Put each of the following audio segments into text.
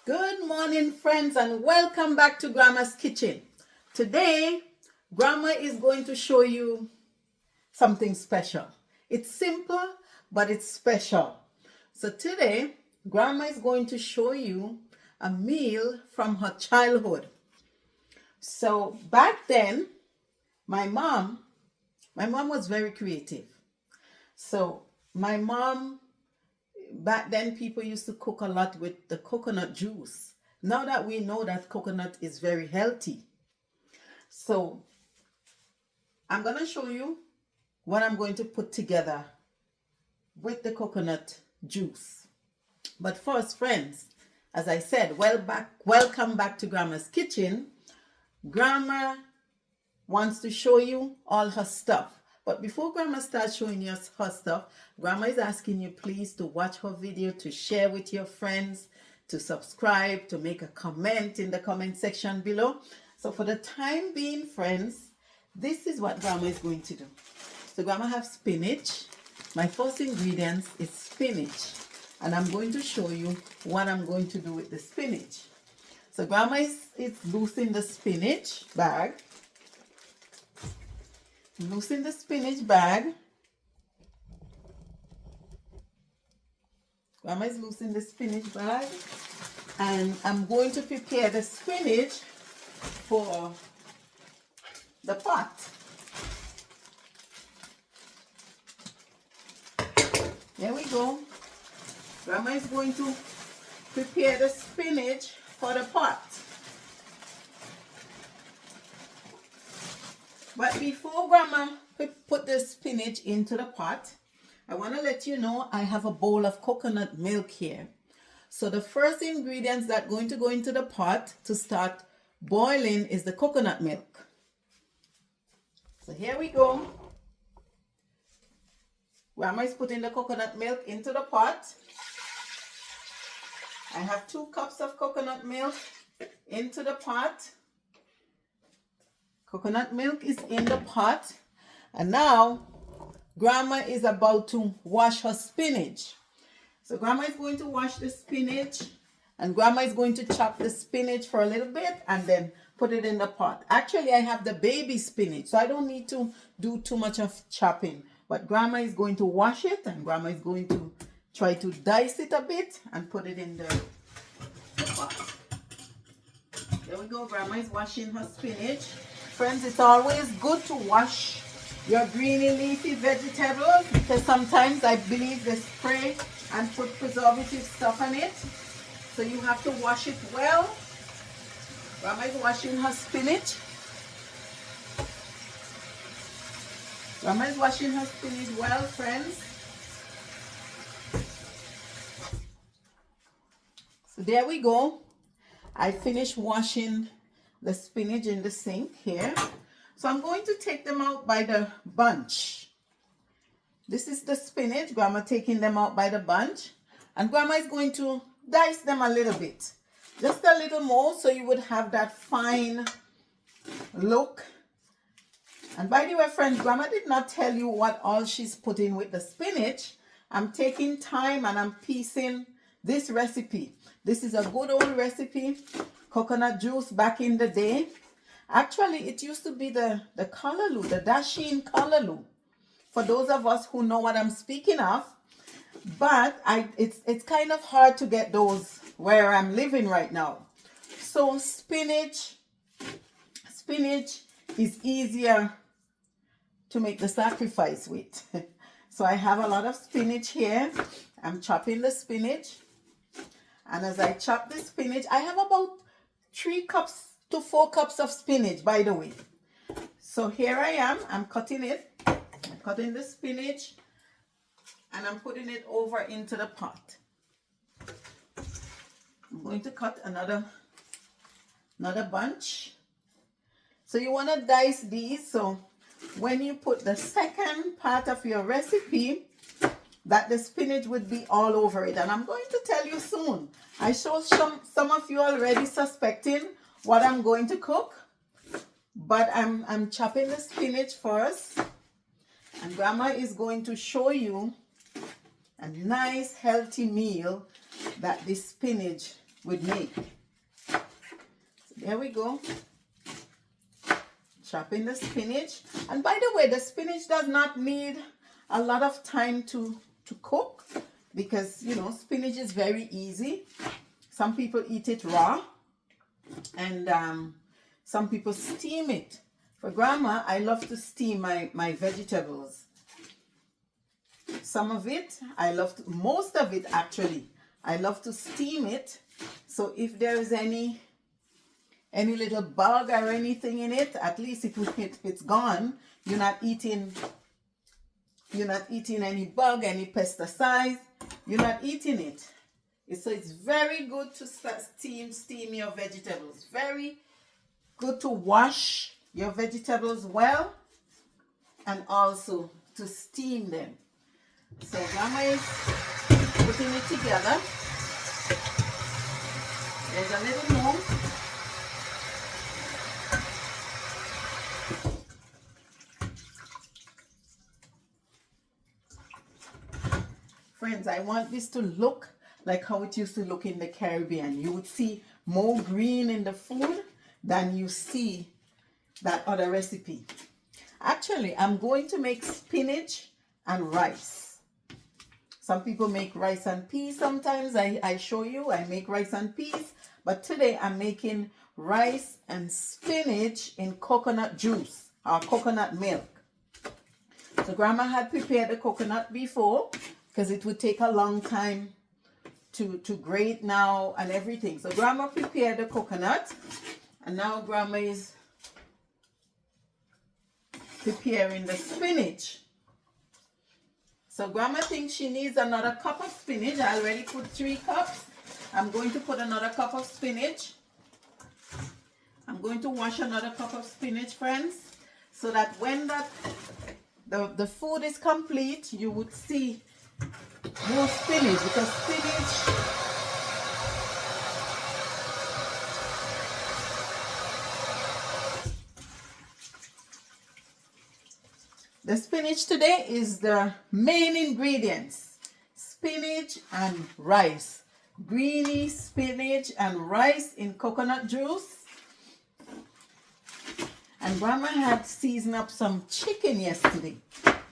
Good morning, friends, and welcome back to Grandma's Kitchen. Today, Grandma is going to show you something special. It's simple, but it's special. So today, Grandma is going to show you a meal from her childhood. So back then, my mom was very creative. So my mom back then people used to cook a lot with the coconut juice. Now that we know that coconut is very healthy, so I'm going to show you what I'm going to put together with the coconut juice. But first, friends, as I said, welcome back to Grandma's Kitchen. Grandma wants to show you all her stuff. But before Grandma starts showing you her stuff, Grandma is asking you please to watch her video, to share with your friends, to subscribe, to make a comment in the comment section below. So for the time being, friends, this is what Grandma is going to do. So Grandma have spinach. My first ingredients is spinach. And I'm going to show you what I'm going to do with the spinach. So Grandma is loosing the spinach bag. Loosen the spinach bag. Grandma is loosening the spinach bag. And I'm going to prepare the spinach for the pot. There we go. Grandma is going to prepare the spinach for the pot. But before Grandma put the spinach into the pot, I want to let you know I have a bowl of coconut milk here. So the first ingredients that are going to go into the pot to start boiling is the coconut milk. So here we go. Grandma is putting the coconut milk into the pot. I have 2 cups of coconut milk into the pot. Coconut milk is in the pot, and now Grandma is about to wash her spinach. So Grandma is going to wash the spinach, and Grandma is going to chop the spinach for a little bit and then put it in the pot. Actually, I have the baby spinach, so I don't need to do too much of chopping. But Grandma is going to wash it, and Grandma is going to try to dice it a bit and put it in the pot. There we go. Grandma is washing her spinach. Friends, it's always good to wash your greeny leafy vegetables because sometimes I believe they spray and put preservative stuff on it. So you have to wash it well. Grandma is washing her spinach. Grandma is washing her spinach well, friends. So there we go. I finished washing the spinach in the sink here. So I'm going to take them out by the bunch. This is the spinach. Grandma taking them out by the bunch. And Grandma is going to dice them a little bit. Just a little more so you would have that fine look. And by the way, friends, Grandma did not tell you what all she's putting with the spinach. I'm taking time and I'm piecing this recipe. This is a good old recipe. Coconut juice back in the day. Actually, it used to be the callaloo, the dasheen callaloo. For those of us who know what I'm speaking of. But it's kind of hard to get those where I'm living right now. So spinach is easier to make the sacrifice with. So I have a lot of spinach here. I'm chopping the spinach. And as I chop the spinach, I have about 3 cups to 4 cups of spinach, by the way. So here I am. I'm cutting it. I'm cutting the spinach. And I'm putting it over into the pot. I'm going to cut another bunch. So you want to dice these. So when you put the second part of your recipe, that the spinach would be all over it. And I'm going to tell you soon. I saw some of you already suspecting what I'm going to cook. But I'm chopping the spinach first. And Grandma is going to show you a nice healthy meal that this spinach with me. So there we go. Chopping the spinach. And by the way, the spinach does not need a lot of time to cook, because you know spinach is very easy. Some people eat it raw, and some people steam it. For Grandma, I love to steam my vegetables. Some of it, most of it actually, I love to steam it. So if there is any little bug or anything in it, at least it's gone. You're not eating any bug, any pesticides. You're not eating it. So it's very good to steam your vegetables. Very good to wash your vegetables well, and also to steam them. So Grandma is putting it together. There's a little more. Friends, I want this to look like how it used to look in the Caribbean. You would see more green in the food than you see that other recipe. Actually, I'm going to make spinach and rice. Some people make rice and peas sometimes. I show you, I make rice and peas. But today I'm making rice and spinach in coconut juice or coconut milk. So Grandma had prepared the coconut before, because it would take a long time to grate now and everything. So Grandma prepared the coconut, and now Grandma is preparing the spinach. So Grandma thinks she needs another cup of spinach. I already put 3 cups. I'm going to put another cup of spinach. I'm going to wash another cup of spinach, friends, so that when the food is complete, you would see more spinach, because the spinach today is the main ingredients. Spinach and rice. Greeny spinach and rice in coconut juice. And Grandma had seasoned up some chicken yesterday.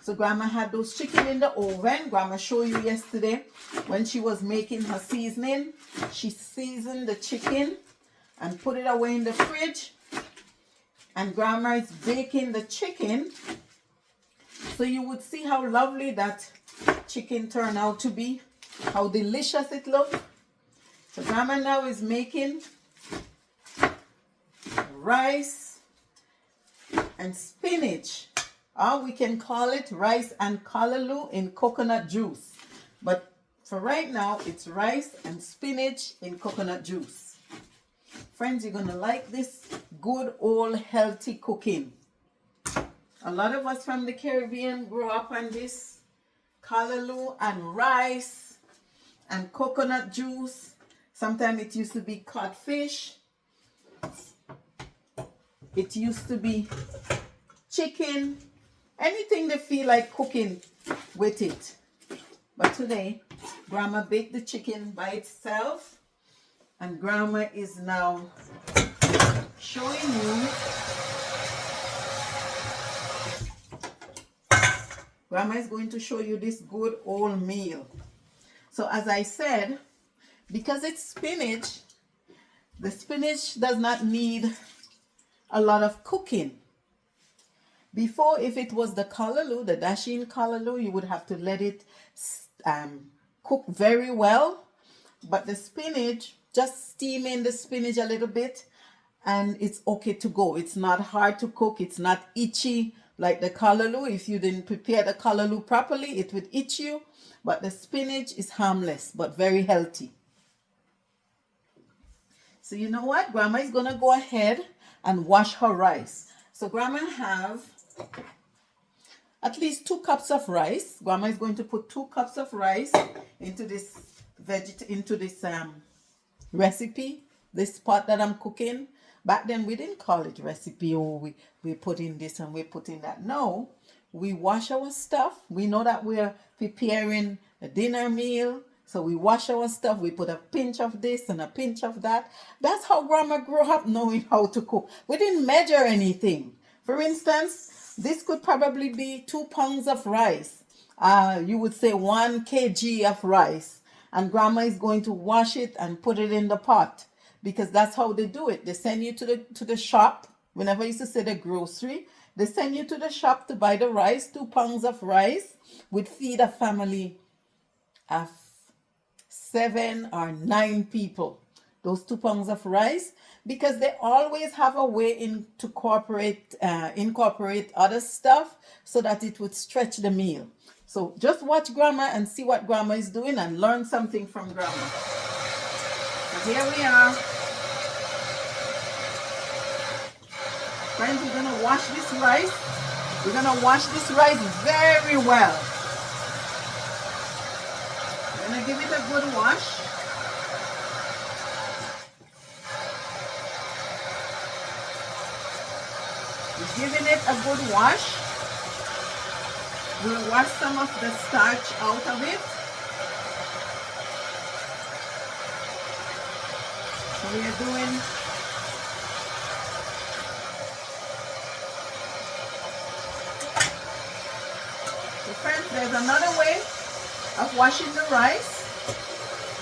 So Grandma had those chicken in the oven. Grandma showed you yesterday when she was making her seasoning. She seasoned the chicken and put it away in the fridge. And Grandma is baking the chicken. So you would see how lovely that chicken turned out to be. How delicious it looked. So Grandma now is making rice and spinach. Or we can call it rice and callaloo in coconut juice. But for right now, it's rice and spinach in coconut juice. Friends, you're going to like this good old healthy cooking. A lot of us from the Caribbean grew up on this callaloo and rice and coconut juice. Sometimes it used to be cod fish. It used to be chicken. Anything they feel like cooking with it. But today, Grandma baked the chicken by itself. And Grandma is now showing you. Grandma is going to show you this good old meal. So as I said, because it's spinach, the spinach does not need a lot of cooking. Before, if it was the callaloo, the dasheen callaloo, you would have to let it cook very well. But the spinach, just steam in the spinach a little bit and it's okay to go. It's not hard to cook. It's not itchy like the callaloo. If you didn't prepare the callaloo properly, it would itch you. But the spinach is harmless but very healthy. So you know what? Grandma is going to go ahead and wash her rice. So Grandma have at least 2 cups of rice. Grandma is going to put 2 cups of rice into this recipe, this pot that I'm cooking. Back then we didn't call it recipe, or we put in this and we put in that. No, we wash our stuff. We know that we're preparing a dinner meal, So we wash our stuff, we put a pinch of this and a pinch of that. That's how grandma grew up knowing how to cook. We didn't measure anything. For instance, this could probably be 2 pounds of rice. You would say 1 kg of rice. And grandma is going to wash it and put it in the pot, because that's how they do it. They send you to the shop. Whenever I used to say the grocery, they send you to the shop to buy the rice, 2 pounds of rice, would feed a family of 7 or 9 people. Those 2 pounds of rice, because they always have a way to incorporate other stuff so that it would stretch the meal. So just watch grandma and see what grandma is doing and learn something from grandma. So here we are. Friends, we're going to wash this rice. We're going to wash this rice very well. We're going to give it a good wash. We're giving it a good wash. We'll wash some of the starch out of it. So we are doing friends, there's another way of washing the rice.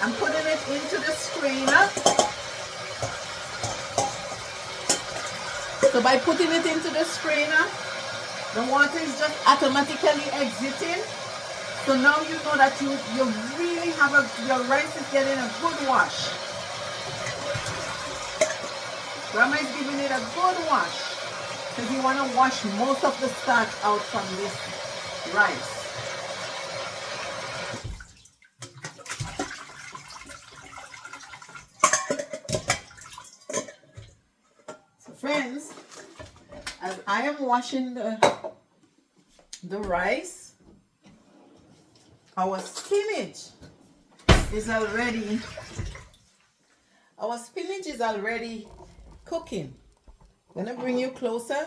I'm putting it into the strainer. So by putting it into the strainer, the water is just automatically exiting. So now you know that you really have your rice is getting a good wash. Grandma is giving it a good wash, because you want to wash most of the starch out from this rice. So friends, as I am washing the rice, our spinach is already cooking. I'm going to bring you closer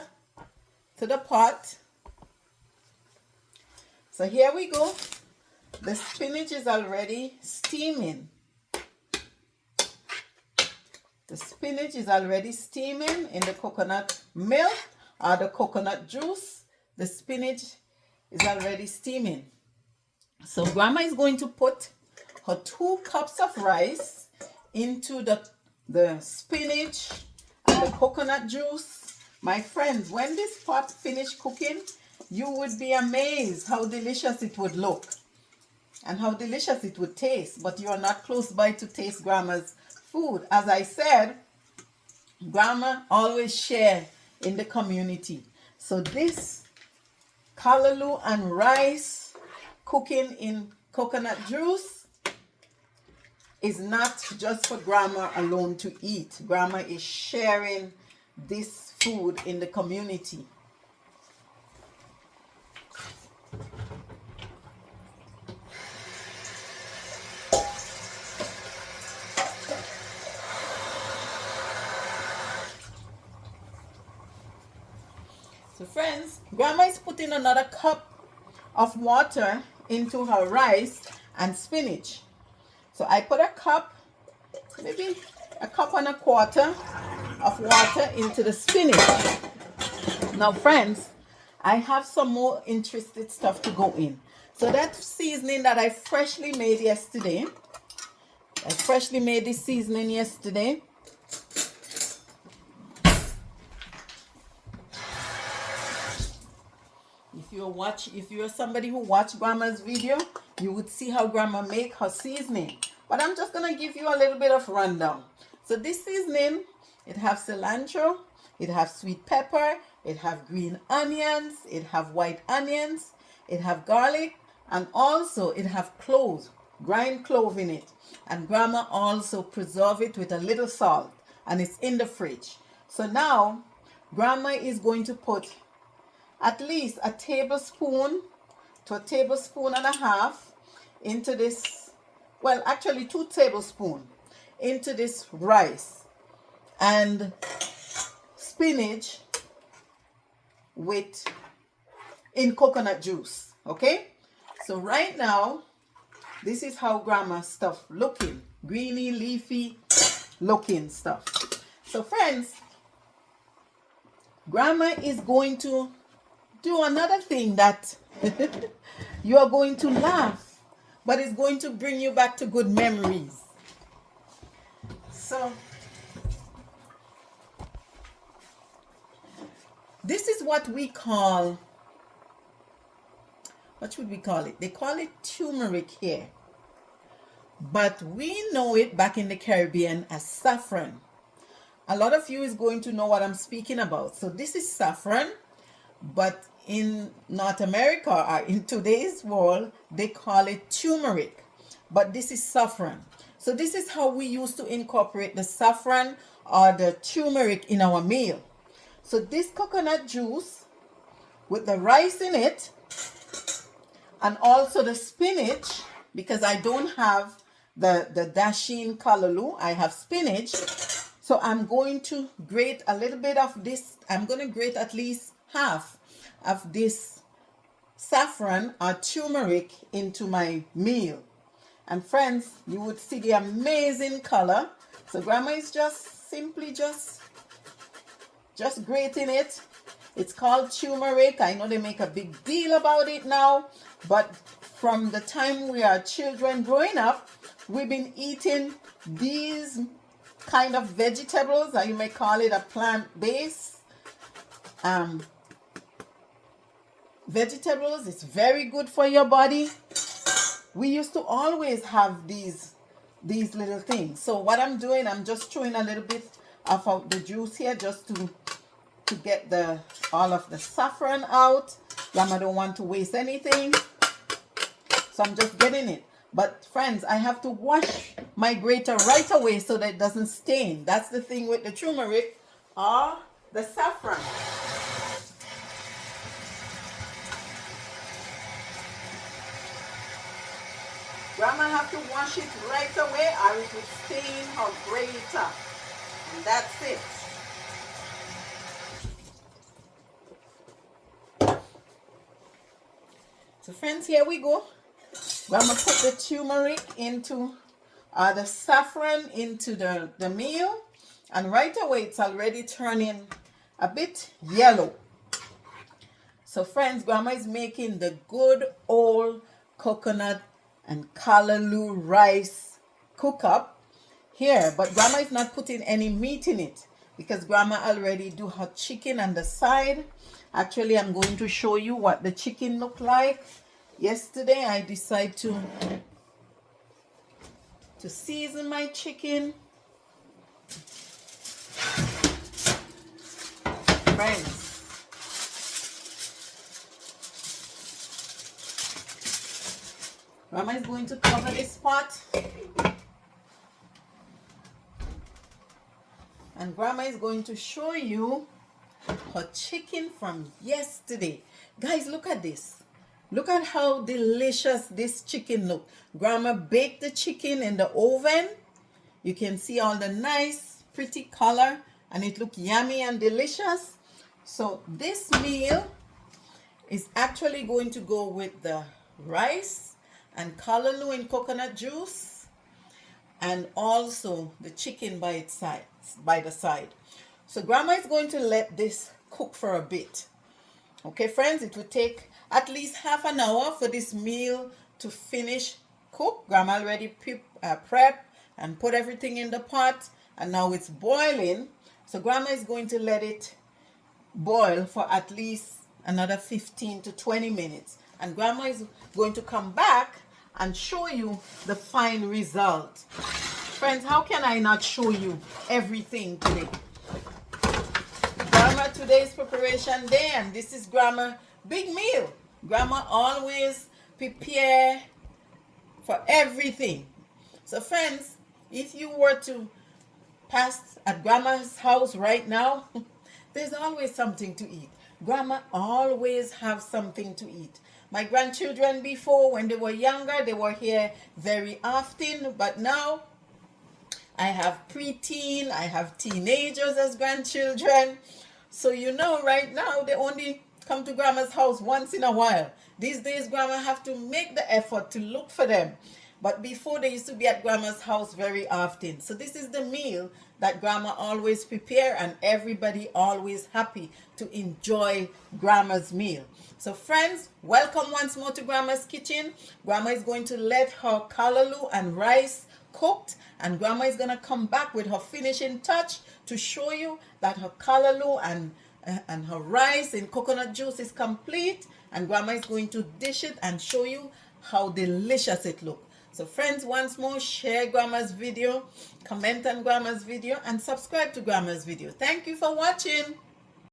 to the pot. So here we go. The spinach is already steaming. The spinach is already steaming in the coconut milk or the coconut juice. The spinach is already steaming. So grandma is going to put her 2 cups of rice into the spinach and the coconut juice. My friends, when this pot finished cooking, you would be amazed how delicious it would look and how delicious it would taste. But you are not close by to taste grandma's food. As I said, grandma always share in the community. So this callaloo and rice cooking in coconut juice is not just for grandma alone to eat. Grandma is sharing this food in the community. So friends, grandma is putting another cup of water into her rice and spinach. So I put a cup, maybe a cup and a quarter of water into the spinach. Now friends, I have some more interesting stuff to go in. So that seasoning that I freshly made yesterday, this seasoning yesterday. If you're somebody who watched grandma's video, you would see how grandma make her seasoning. But I'm just going to give you a little bit of rundown. So this seasoning, it has cilantro, it has sweet pepper, it has green onions, it has white onions, it has garlic, and also it has cloves, grind clove in it. And grandma also preserve it with a little salt, and it's in the fridge. So now grandma is going to put at least a tablespoon to a tablespoon and a half into this, well, actually 2 tablespoons into this rice and spinach in coconut juice. Okay, so right now This is how grandma stuff looking. Greeny, leafy looking stuff. So friends, grandma is going to do another thing that you are going to laugh, but it's going to bring you back to good memories. So this is what we call, what should we call it? They call it turmeric here, but we know it back in the Caribbean as saffron. A lot of you is going to know what I'm speaking about. So this is saffron, but in North America or in today's world, they call it turmeric, but this is saffron. So this is how we used to incorporate the saffron or the turmeric in our meal. So this coconut juice with the rice in it, and also the spinach, because I don't have the dasheen callaloo, I have spinach. So I'm going to grate a little bit of this. I'm going to grate at least half of this saffron or turmeric into my meal. And friends, you would see the amazing color. So grandma is just simply just grating it. It's called turmeric. I know they make a big deal about it now, but from the time we are children growing up, we've been eating these kind of vegetables, or you may call it a plant-based vegetables. It's very good for your body. We used to always have these little things. So what I'm doing, I'm just throwing a little bit of the juice here just to get all of the saffron out. Grandma don't want to waste anything, so I'm just getting it. But friends, I have to wash my grater right away so that it doesn't stain. That's the thing with the turmeric or the saffron. Grandma have to wash it right away or it will stain her grater. And that's it. So friends, here we go. Grandma put the turmeric into the saffron into the meal, and right away it's already turning a bit yellow. So friends, grandma is making the good old coconut and callaloo rice cook up here, but grandma is not putting any meat in it because grandma already do her chicken on the side. Actually, I'm going to show you what the chicken looked like. Yesterday I decided to season my chicken. Friends, grandma is going to cover this pot, and grandma is going to show you her chicken from yesterday. Guys, look at this. Look at how delicious this chicken look. Grandma baked the chicken in the oven. You can see all the nice pretty color, and it look yummy and delicious. So this meal is actually going to go with the rice and callaloo and coconut juice, and also the chicken by the side. So grandma is going to let this cook for a bit. Okay friends, it will take at least half an hour for this meal to finish cook. Grandma already prep and put everything in the pot, and now it's boiling. So grandma is going to let it boil for at least another 15 to 20 minutes, and grandma is going to come back and show you the fine result. Friends, how can I not show you everything today? Grandma, today's preparation day, and this is grandma big meal. Grandma always prepare for everything. So friends, if you were to pass at grandma's house right now, there's always something to eat. Grandma always have something to eat. My grandchildren before, when they were younger, they were here very often, but now I have preteen, I have teenagers as grandchildren. So you know, right now they only come to grandma's house once in a while. These days grandma have to make the effort to look for them. But before, they used to be at grandma's house very often. So this is the meal that grandma always prepare, and everybody always happy to enjoy grandma's meal. So friends, welcome once more to grandma's kitchen. Grandma is going to let her callaloo and rice cooked, and grandma is going to come back with her finishing touch to show you that her callaloo and her rice in coconut juice is complete, and grandma is going to dish it and show you how delicious it looks. So friends, once more, share grandma's video, comment on grandma's video, and subscribe to grandma's video. Thank you for watching.